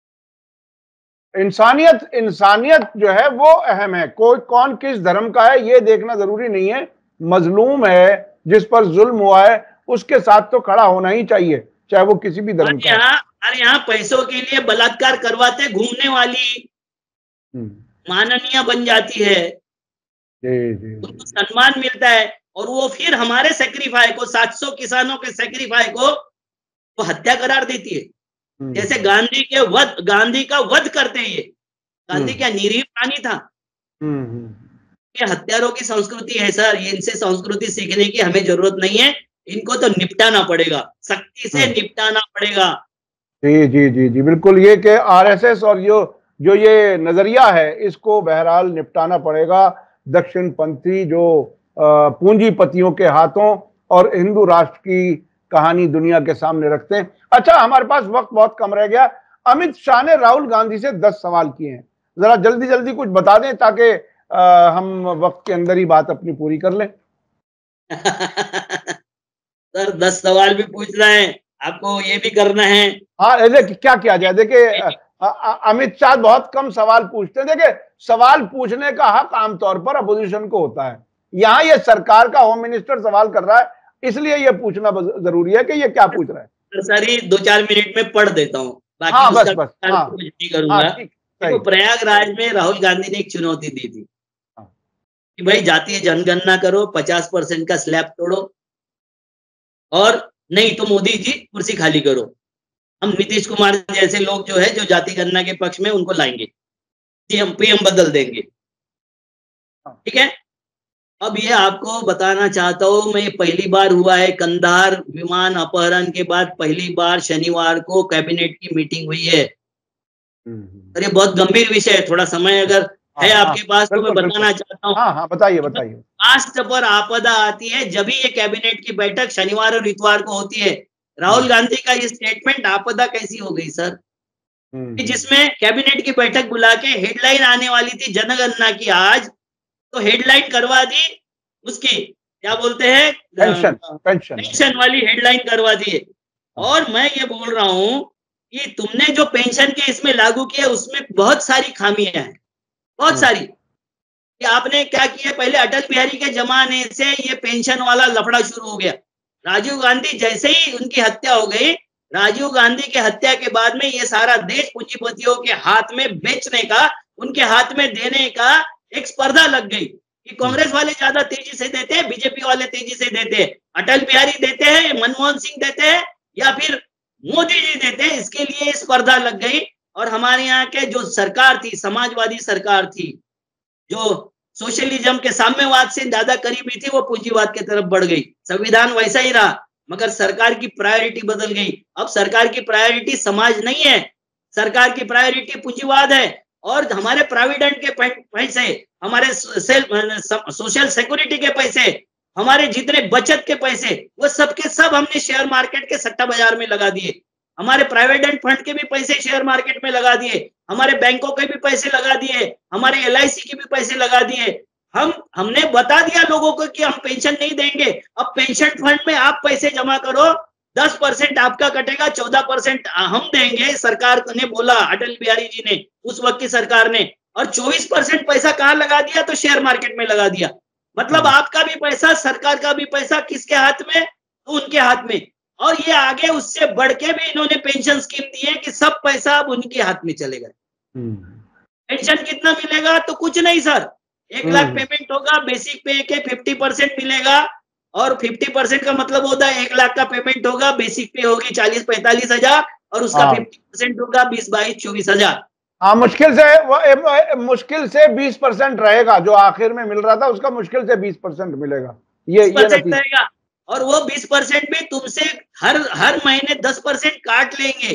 Speaker 1: इंसानियत जो है वो अहम है, कोई कौन किस धर्म का है ये देखना जरूरी नहीं है। मजलूम है, जिस पर जुल्म हुआ है, उसके साथ तो खड़ा होना ही चाहिए, चाहे वो किसी भी धर्म का।
Speaker 2: यहाँ पैसों के लिए बलात्कार करवाते घूमने वाली माननीय बन जाती है, उनको सम्मान मिलता है, और वो फिर हमारे सेक्रीफाई को, 700 किसानों के सेक्रीफाई को वो हत्या करार देती है। जैसे गांधी का वध करते हैं। ये गांधी क्या निरीह प्राणी था? ये हत्यारों की संस्कृति है सर। ये इनसे संस्कृति सीखने की हमें जरूरत नहीं है। इनको तो निपटाना पड़ेगा, सख्ती से निपटाना पड़ेगा।
Speaker 1: जी जी जी जी बिल्कुल। ये कि आरएसएस और जो ये नजरिया है, इसको बहरहाल निपटाना पड़ेगा। दक्षिणपंथी जो पूंजीपतियों के हाथों और हिंदू राष्ट्र की कहानी दुनिया के सामने रखते हैं। अच्छा, हमारे पास वक्त बहुत कम रह गया। अमित शाह ने राहुल गांधी से 10 सवाल किए हैं, जरा जल्दी जल्दी कुछ बता दें ताकि हम वक्त के अंदर ही बात अपनी पूरी कर लें।
Speaker 2: सर 10 सवाल भी पूछ रहे हैं, आपको ये भी करना है।
Speaker 1: हाँ, क्या किया जाए? देखिए, अमित शाह बहुत कम सवाल पूछते हैं। देखिए, सवाल पूछने का हक आमतौर पर अपोजिशन को होता है। यहाँ ये सरकार का होम मिनिस्टर सवाल कर रहा है, इसलिए ये पूछना जरूरी है कि ये क्या पूछ रहा है।
Speaker 2: सर ये 2-4 मिनट में पढ़ देता हूँ, बाकी
Speaker 1: हाँ, बस हाँ,
Speaker 2: कुछ नहीं करूंगा। तो प्रयागराज में राहुल गांधी ने एक चुनौती दी थी कि भाई जातीय जनगणना करो, 50% का स्लैब तोड़ो, और नहीं तो मोदी जी कुर्सी खाली करो। हम नीतीश कुमार जैसे लोग जो है, जो जाति गणना के पक्ष में, उनको लाएंगे, पीएम बदल देंगे। ठीक है। अब ये आपको बताना चाहता हूँ मैं, पहली बार हुआ है कंधार विमान अपहरण के बाद पहली बार शनिवार को कैबिनेट की मीटिंग हुई है। और ये बहुत गंभीर विषय है। थोड़ा समय अगर है आपके पास तो मैं बताना चाहता हूँ।
Speaker 1: हाँ, बताइए।
Speaker 2: राष्ट्र पर आपदा आती है जब ये कैबिनेट की बैठक शनिवार और इतवार को होती है। राहुल गांधी का ये स्टेटमेंट आपदा कैसी हो गई सर, कि जिसमें कैबिनेट की बैठक बुला के हेडलाइन आने वाली थी जनगणना की आज, तो हेडलाइन करवा दी उसकी, क्या बोलते हैं, पेंशन वाली हेडलाइन करवा दी। और मैं ये बोल रहा हूं कि तुमने जो पेंशन के इसमें लागू किया उसमें बहुत सारी खामियां हैं, बहुत सारी। कि आपने क्या किया, पहले अटल बिहारी के जमाने से ये पेंशन वाला लफड़ा शुरू हो गया। राजीव गांधी जैसे ही उनकी हत्या हो गई, राजीव गांधी की हत्या के बाद में ये सारा देश पूंजीपतियों के हाथ में बेचने का, उनके हाथ में देने का एक स्पर्धा लग गई कि कांग्रेस वाले ज्यादा तेजी से देते हैं, बीजेपी वाले तेजी से देते हैं, अटल बिहारी देते हैं, मनमोहन सिंह देते हैं, या फिर मोदी जी देते हैं। इसके लिए स्पर्धा लग गई। और हमारे यहाँ के जो सरकार थी, समाजवादी सरकार थी, जो सोशलिज्म के साम्यवाद से ज्यादा करीबी थी, वो पूंजीवाद की तरफ बढ़ गई। संविधान वैसा ही रहा, मगर सरकार की प्रायोरिटी बदल गई। अब सरकार की प्रायोरिटी समाज नहीं है, सरकार की प्रायोरिटी पूंजीवाद है। और हमारे प्रोविडेंट के पैसे, हमारे सोशल सिक्योरिटी के पैसे, हमारे जितने बचत के पैसे, वो सबके सब हमने शेयर मार्केट के सट्टा बाजार में लगा दिए। हमारे प्रोविडेंट फंड के भी पैसे शेयर मार्केट में लगा दिए, हमारे बैंकों के भी पैसे लगा दिए, हमारे LIC के भी पैसे लगा दिए। हमने बता दिया लोगों को कि हम पेंशन नहीं देंगे। अब पेंशन फंड में आप पैसे जमा करो, 10% आपका कटेगा, 14% हम देंगे, सरकार ने बोला, अटल बिहारी जी ने, उस वक्त की सरकार ने। और 24% पैसा कहाँ लगा दिया, तो शेयर मार्केट में लगा दिया। मतलब आपका भी पैसा, सरकार का भी पैसा किसके हाथ में, तो उनके हाथ में। और ये आगे उससे बढ़ के भी इन्होंने पेंशन स्कीम दी है कि सब पैसा अब उनके हाथ में चलेगा। पेंशन कितना मिलेगा, तो कुछ नहीं सर, 1 लाख पेमेंट होगा, बेसिक पे के 50% मिलेगा। और 50% का मतलब होता है 1 लाख का पेमेंट होगा, बेसिक पे होगी 40-45 हजार, और उसका 50% होगा 20-22-24 हजार।
Speaker 1: हाँ, मुश्किल से 20% रहेगा, जो आखिर में मिल रहा था उसका मुश्किल से 20% मिलेगा। ये
Speaker 2: रहेगा। और वो 20% भी तुमसे हर महीने 10% काट लेंगे।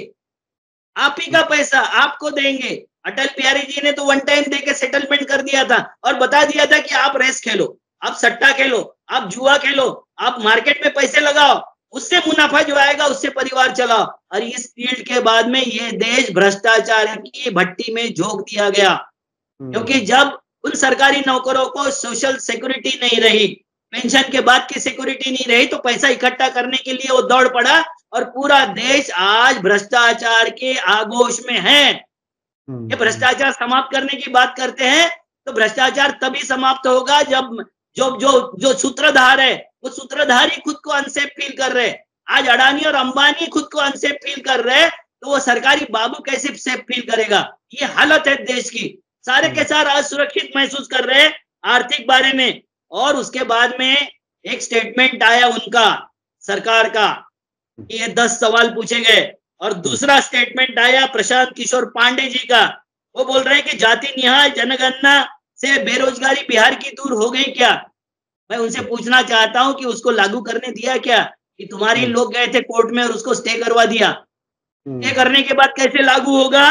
Speaker 2: आप ही का पैसा आपको देंगे। अटल बिहारी जी ने तो वन टाइम देके सेटलमेंट कर दिया था और बता दिया था कि आप रेस खेलो, आप सट्टा खेलो, आप जुआ खेलो, आप मार्केट में पैसे लगाओ, उससे मुनाफा जो आएगा उससे परिवार चलाओ। और इस फील्ड के बाद में ये देश भ्रष्टाचार की भट्टी में झोंक दिया गया, क्योंकि जब उन सरकारी नौकरों को सोशल सिक्योरिटी नहीं रही, पेंशन के बाद की सिक्योरिटी नहीं रही, तो पैसा इकट्ठा करने के लिए वो दौड़ पड़ा। और पूरा देश आज भ्रष्टाचार के आगोश में है। ये भ्रष्टाचार समाप्त करने की बात करते हैं, तो भ्रष्टाचार तभी समाप्त होगा जब जो सूत्रधार है, वो सूत्रधार ही खुद को अनसेफ फील कर रहे। आज अडानी और अंबानी खुद को अनसेफ फील कर रहे, तो वो सरकारी बाबू कैसे सेफ फील करेगा। ये हालत है देश की। सारे के सारे असुरक्षित महसूस कर रहे हैं आर्थिक बारे में। और उसके बाद में एक स्टेटमेंट आया उनका, सरकार का, कि ये 10 सवाल पूछे गए और दूसरा स्टेटमेंट आया प्रशांत किशोर पांडे जी का, वो बोल रहे हैं कि जाति निहाय जनगणना से बेरोजगारी बिहार की दूर हो गई क्या? मैं उनसे पूछना चाहता हूं कि उसको लागू करने दिया क्या? कि तुम्हारे लोग गए थे कोर्ट में और उसको स्टे करवा दिया। स्टे करने के बाद कैसे लागू होगा?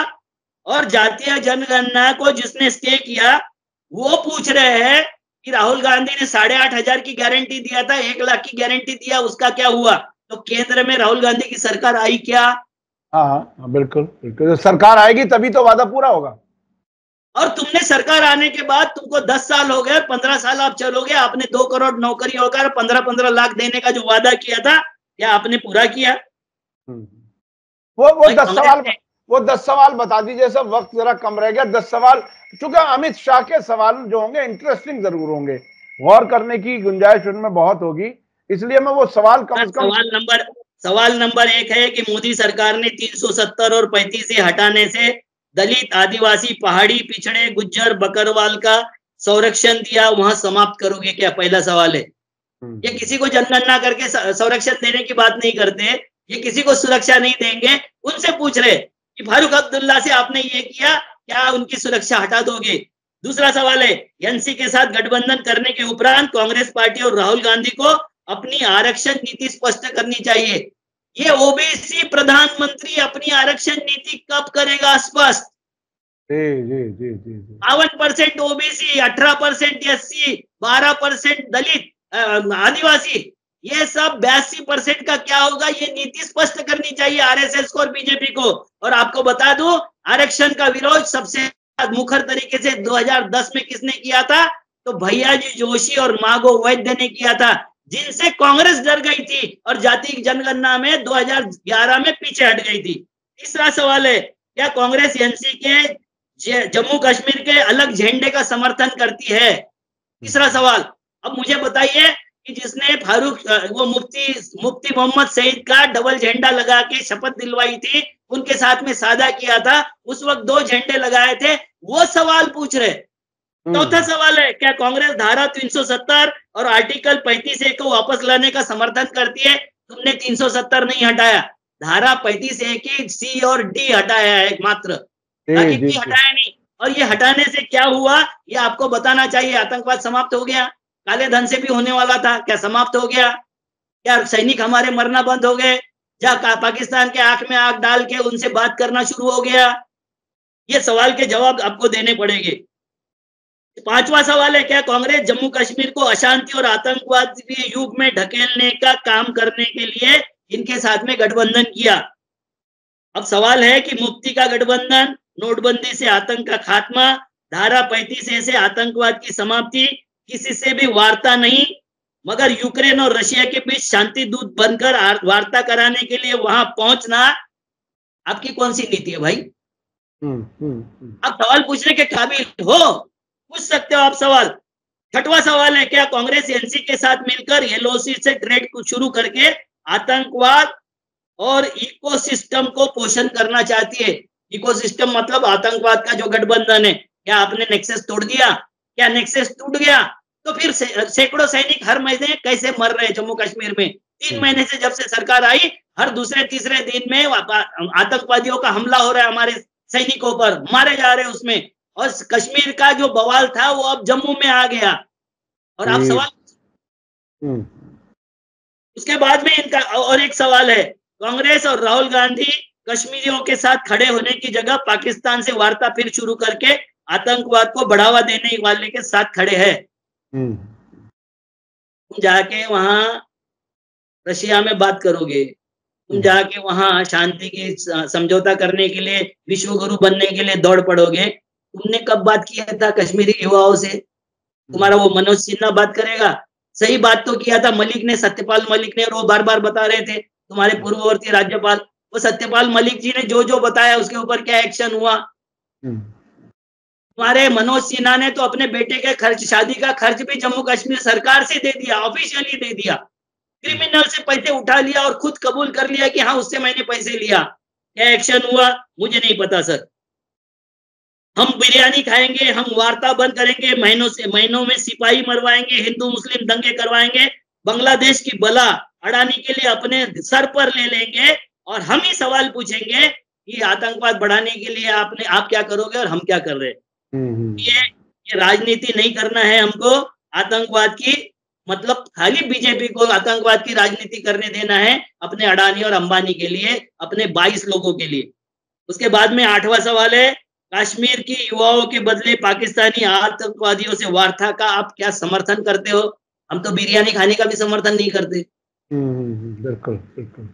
Speaker 2: और जातीय जनगणना को जिसने स्टे किया वो पूछ रहे हैं कि राहुल गांधी ने 8,500 की गारंटी दिया था, 1 लाख की गारंटी दिया, उसका क्या हुआ? तो केंद्र में राहुल गांधी की सरकार आई क्या?
Speaker 1: हाँ, बिल्कुल बिल्कुल, सरकार आएगी तभी तो वादा पूरा होगा।
Speaker 2: और तुमने सरकार आने के बाद तुमको 10 साल हो गए, 15 साल आप चलोगे, आपने 2 करोड़ नौकरी होकर 15-15 लाख देने का जो वादा किया था, क्या आपने पूरा किया?
Speaker 1: वो 10 सवाल बता दीजिए, सब वक्त जरा कम रह गया। 10 सवाल, क्योंकि अमित शाह के सवाल जो होंगे इंटरेस्टिंग जरूर होंगे, गौर करने की गुंजाइश उनमें बहुत होगी, इसलिए मैं वो सवाल कम से कम।
Speaker 2: सवाल नंबर 1 है कि मोदी सरकार ने 370 और 35 हटाने से दलित, आदिवासी, पहाड़ी, पिछड़े, गुज्जर, बकरवाल का संरक्षण दिया, वहां समाप्त करोगे क्या? पहला सवाल है। ये किसी को जनगणना करके संरक्षण देने की बात नहीं करते, ये किसी को सुरक्षा नहीं देंगे। उनसे पूछ रहे कि फारूक अब्दुल्ला से आपने ये किया, क्या उनकी सुरक्षा हटा दोगे? दूसरा सवाल है, एनसी के साथ गठबंधन करने के उपरांत कांग्रेस पार्टी और राहुल गांधी को अपनी आरक्षण नीति स्पष्ट करनी चाहिए। ये ओबीसी प्रधानमंत्री अपनी आरक्षण नीति कब करेगा स्पष्ट?
Speaker 1: जी
Speaker 2: 52% ओबीसी, 18% एससी, 12% दलित, आदिवासी, ये सब 82% का क्या होगा? ये नीति स्पष्ट करनी चाहिए आरएसएस को और बीजेपी को। और आपको बता दूं, आरक्षण का विरोध सबसे मुखर तरीके से 2010 में किसने किया था? तो भैयाजी जोशी और मागो वैद्य ने किया था, जिनसे कांग्रेस डर गई थी और जाति जनगणना में 2011 में पीछे हट गई थी। तीसरा सवाल है, क्या कांग्रेस एनसी के जम्मू कश्मीर के अलग झंडे का समर्थन करती है? तीसरा सवाल, अब मुझे बताइए कि जिसने वो मुफ्ती मोहम्मद सईद का डबल झंडा लगा के शपथ दिलवाई थी, उनके साथ में साझा किया था, उस वक्त 2 झंडे लगाए थे, वो सवाल पूछ रहे। चौथा सवाल है, क्या कांग्रेस धारा 370 और आर्टिकल 35A को वापस लाने का समर्थन करती है? तुमने 370 नहीं हटाया, धारा 35A की C और D हटाया है मात्र, बाकी कोई हटाया नहीं। और ये हटाने से क्या हुआ, ये आपको बताना चाहिए। आतंकवाद समाप्त हो गया, काले धन से भी होने वाला था, क्या समाप्त हो गया? क्या सैनिक हमारे मरना बंद हो गए? क्या पाकिस्तान के आंख में आंख डाल के उनसे बात करना शुरू हो गया? ये सवाल के जवाब आपको देने पड़ेंगे। पांचवा सवाल है, क्या कांग्रेस जम्मू कश्मीर को अशांति और आतंकवाद के युग में ढकेलने का काम करने के लिए इनके साथ में गठबंधन किया? अब सवाल है कि मुफ्ती का गठबंधन, नोटबंदी से आतंक का खात्मा, धारा 35A से आतंकवाद की समाप्ति, किसी से भी वार्ता नहीं, मगर यूक्रेन और रशिया के बीच शांति दूत बनकर वार्ता कराने के लिए वहां पहुंचना, आपकी कौन सी नीति है भाई? आप सवाल पूछने के काबिल हो, पूछ सकते हो आप सवाल। छठवां सवाल है, क्या कांग्रेस एनसी के साथ मिलकर एलओसी से ट्रेड को शुरू करके आतंकवाद और इकोसिस्टम को पोषण करना चाहती है? इकोसिस्टम मतलब आतंकवाद का जो गठबंधन है। क्या आपने नेक्सस तोड़ दिया? क्या नेक्सस टूट गया तो फिर सैकड़ों सैनिक हर महीने कैसे मर रहे हैं जम्मू कश्मीर में? 3 महीने से जब से सरकार आई, हर दूसरे तीसरे दिन में आतंकवादियों का हमला हो रहा है, हमारे सैनिकों पर मारे जा रहे हैं उसमें। और कश्मीर का जो बवाल था वो अब जम्मू में आ गया। और आप सवाल, उसके बाद में इनका और एक सवाल है, कांग्रेस और राहुल गांधी कश्मीरियों के साथ खड़े होने की जगह पाकिस्तान से वार्ता फिर शुरू करके आतंकवाद को बढ़ावा देने वाले के साथ खड़े हैं। तुम जाके वहां रशिया में बात करोगे, तुम जाके वहां शांति की समझौता करने के लिए, विश्व गुरु बनने के लिए दौड़ पड़ोगे। तुमने कब बात किया था कश्मीरी युवाओं से? तुम्हारा वो मनोज सिन्हा बात करेगा? सही बात तो किया था मलिक ने, सत्यपाल मलिक ने, और वो बार बार बता रहे थे, तुम्हारे पूर्ववर्ती राज्यपाल, वो सत्यपाल मलिक जी ने जो जो बताया उसके ऊपर क्या एक्शन हुआ? तुम्हारे मनोज सिन्हा ने तो अपने बेटे के खर्च, शादी का खर्च भी जम्मू कश्मीर सरकार से दे दिया, ऑफिशियली दे दिया। क्रिमिनल से पैसे उठा लिया और खुद कबूल कर लिया कि हाँ उससे मैंने पैसे लिया। क्या एक्शन हुआ? मुझे नहीं पता सर। हम बिरयानी खाएंगे, हम वार्ता बंद करेंगे, महीनों में सिपाही मरवाएंगे, हिंदू मुस्लिम दंगे करवाएंगे, बांग्लादेश की बला अडानी के लिए अपने सर पर ले लेंगे, और हम ही सवाल पूछेंगे कि आतंकवाद बढ़ाने के लिए आप क्या करोगे और हम क्या कर रहे हैं। ये राजनीति नहीं करना है हमको। आतंकवाद की मतलब खाली बीजेपी को आतंकवाद की राजनीति करने देना है अपने अडानी और अंबानी के लिए, अपने 22 लोगों के लिए। उसके बाद में 8वां सवाल है, कश्मीर की युवाओं के बदले पाकिस्तानी आतंकवादियों से वार्ता का आप क्या समर्थन करते हो? हम तो बिरयानी खाने का भी समर्थन नहीं करते।
Speaker 1: बिल्कुल बिल्कुल।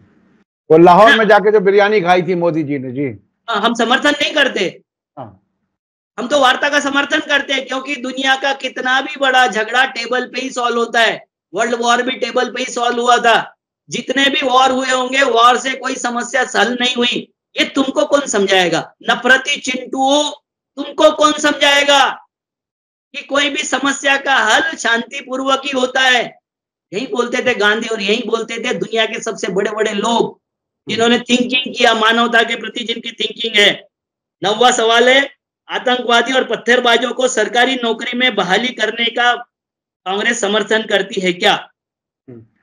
Speaker 1: वो लाहौर में जाके जो बिरयानी खाई थी मोदी जी ने, जी
Speaker 2: हम समर्थन नहीं करते। हम तो वार्ता का समर्थन करते हैं, क्योंकि दुनिया का कितना भी बड़ा झगड़ा टेबल पे ही सॉल्व होता है। वर्ल्ड वॉर भी टेबल पे ही सॉल्व हुआ था। जितने भी वॉर हुए होंगे, वॉर से कोई समस्या हल नहीं हुई। ये तुमको कौन समझाएगा? नफरती चिंटू, तुमको कौन समझाएगा कि कोई भी समस्या का हल शांतिपूर्वक ही होता है? यही बोलते थे गांधी और यही बोलते थे दुनिया के सबसे बड़े बड़े लोग जिन्होंने थिंकिंग किया, मानवता के प्रति जिनकी थिंकिंग है। 9वां सवाल है, आतंकवादी और पत्थरबाजों को सरकारी नौकरी में बहाली करने का कांग्रेस समर्थन करती है क्या?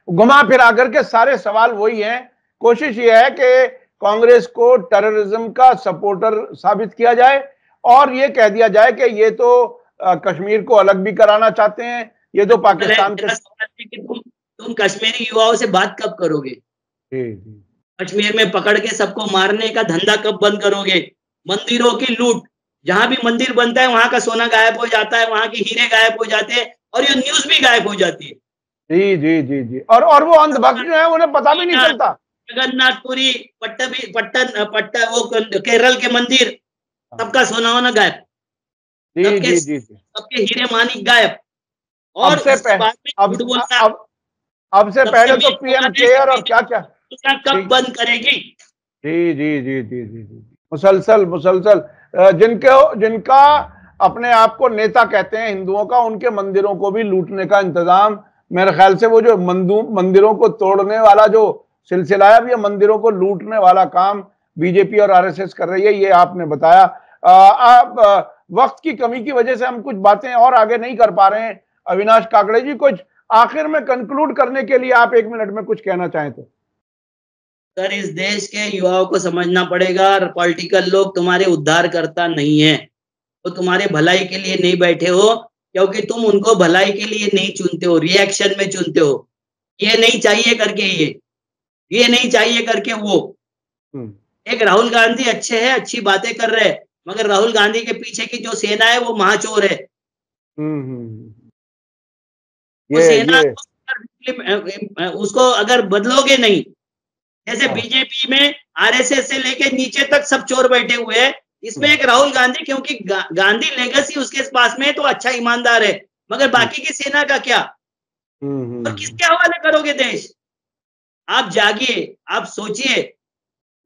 Speaker 1: घुमा फिरा करके सारे सवाल वही हैं। कोशिश ये है कि कांग्रेस को टेररिज्म का सपोर्टर साबित किया जाए और ये कह दिया जाए कि ये तो कश्मीर को अलग भी कराना चाहते हैं, ये तो पाकिस्तान के।
Speaker 2: तुम कश्मीरी युवाओं से बात कब करोगे? कश्मीर में पकड़ के सबको मारने का धंधा कब बंद करोगे? मंदिरों की लूट, जहां भी मंदिर बनता है वहां का सोना गायब हो जाता है, वहां के हीरे गायब हो जाते हैं और ये न्यूज भी गायब हो जाती है।
Speaker 1: जी जी जी जी। और वो अंधभक्त जो है उन्हें पता भी नहीं चलता।
Speaker 2: जगन्नाथपुरी, पट्टा वो केरल के मंदिर, सबका सोना वोना गायब, सबके हीरे मानिक गायब। और
Speaker 1: अब से पहले तो पीएम केयर और क्या क्या
Speaker 2: कब बंद करेगी?
Speaker 1: जी जी जी जी जी जी। मुसलसल जिनका अपने आप को नेता कहते हैं हिंदुओं का, उनके मंदिरों को भी लूटने का इंतजाम, मेरे ख्याल से वो जो मंदिरों को तोड़ने वाला जो सिलसिला है, ये मंदिरों को लूटने वाला काम बीजेपी और आरएसएस कर रही है, ये आपने बताया। वक्त की कमी की वजह से हम कुछ बातें और आगे नहीं कर पा रहे हैं। अविनाश काकड़े जी, कुछ आखिर में कंक्लूड करने के लिए आप 1 मिनट में कुछ कहना चाहें तो।
Speaker 2: सर, इस देश के युवाओं को समझना पड़ेगा, पॉलिटिकल लोग तुम्हारे उद्धार करता नहीं है, वो तो तुम्हारे भलाई के लिए नहीं बैठे हो, क्योंकि तुम उनको भलाई के लिए नहीं चुनते हो, रिएक्शन में चुनते हो। ये नहीं चाहिए करके ये नहीं चाहिए करके वो। एक राहुल गांधी अच्छे हैं, अच्छी बातें कर रहे हैं, मगर राहुल गांधी के पीछे की जो सेना है वो महाचोर है। वो सेना उसको अगर बदलोगे नहीं, जैसे बीजेपी में आरएसएस से लेके नीचे तक सब चोर बैठे हुए हैं, इसमें एक राहुल गांधी, क्योंकि गांधी लेगेसी उसके पास में तो अच्छा ईमानदार है, मगर बाकी की सेना का क्या? और किसके हवाले करोगे देश? आप जागिए, आप सोचिए।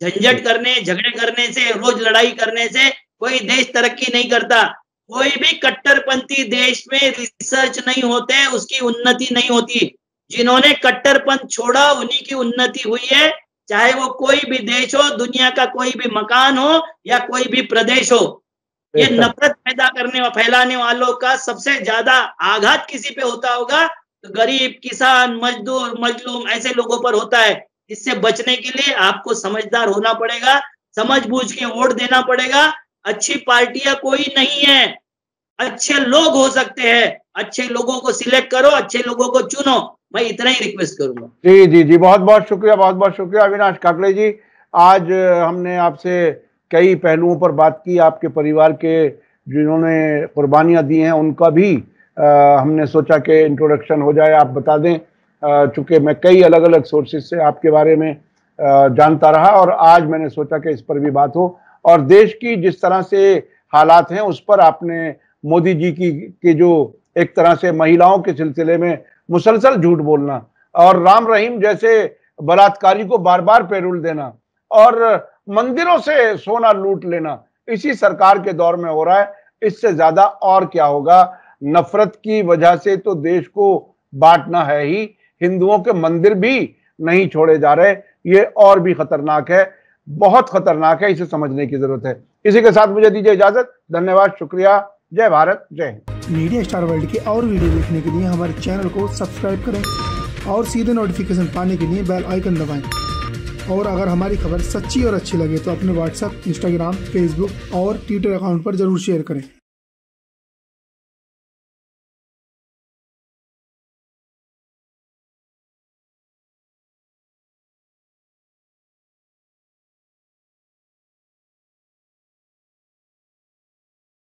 Speaker 2: झंझट करने, झगड़े करने से, रोज लड़ाई करने से कोई देश तरक्की नहीं करता। कोई भी कट्टरपंथी देश में रिसर्च नहीं होते, उसकी उन्नति नहीं होती। जिन्होंने कट्टरपंथ छोड़ा उन्हीं की उन्नति हुई है, चाहे वो कोई भी देश हो, दुनिया का कोई भी मकान हो या कोई भी प्रदेश हो। ये नफरत पैदा करने फैलाने वालों का सबसे ज्यादा आघात किसी पे होता होगा तो गरीब, किसान, मजदूर, मजलूम, ऐसे लोगों पर होता है। इससे बचने के लिए आपको समझदार होना पड़ेगा, समझ बूझ के वोट देना पड़ेगा। अच्छी पार्टियां कोई नहीं है, अच्छे लोग हो सकते हैं। अच्छे लोगों को सिलेक्ट करो, अच्छे लोगों को चुनो। मैं इतना ही रिक्वेस्ट करूंगा।
Speaker 1: जी जी जी, बहुत बहुत शुक्रिया अविनाश काकड़े जी। आज हमने आपसे कई पहलुओं पर बात की, आपके परिवार के जिन्होंने कुर्बानियां दी हैं उनका भी हमने सोचा कि इंट्रोडक्शन हो जाए, आप बता दें। चूंकि मैं कई अलग अलग सोर्सेज से आपके बारे में जानता रहा और आज मैंने सोचा कि इस पर भी बात हो। और देश की जिस तरह से हालात हैं उस पर आपने मोदी जी की जो एक तरह से महिलाओं के सिलसिले में मुसलसल झूठ बोलना और राम रहीम जैसे बलात्कारी को बार बार पैरोल देना और मंदिरों से सोना लूट लेना इसी सरकार के दौर में हो रहा है। इससे ज्यादा और क्या होगा? नफरत की वजह से तो देश को बांटना है ही, हिंदुओं के मंदिर भी नहीं छोड़े जा रहे। ये और भी खतरनाक है, बहुत खतरनाक है, इसे समझने की जरूरत है। इसी के साथ मुझे दीजिए इजाजत। धन्यवाद, शुक्रिया, जय भारत, जय हिंद।
Speaker 3: मीडिया स्टार वर्ल्ड के और वीडियो देखने के लिए हमारे चैनल को सब्सक्राइब करें और सीधे नोटिफिकेशन पाने के लिए बेल आइकन दबाएं। और अगर हमारी खबर सच्ची और अच्छी लगे तो अपने व्हाट्सएप, इंस्टाग्राम, फेसबुक और ट्विटर अकाउंट पर जरूर शेयर करें।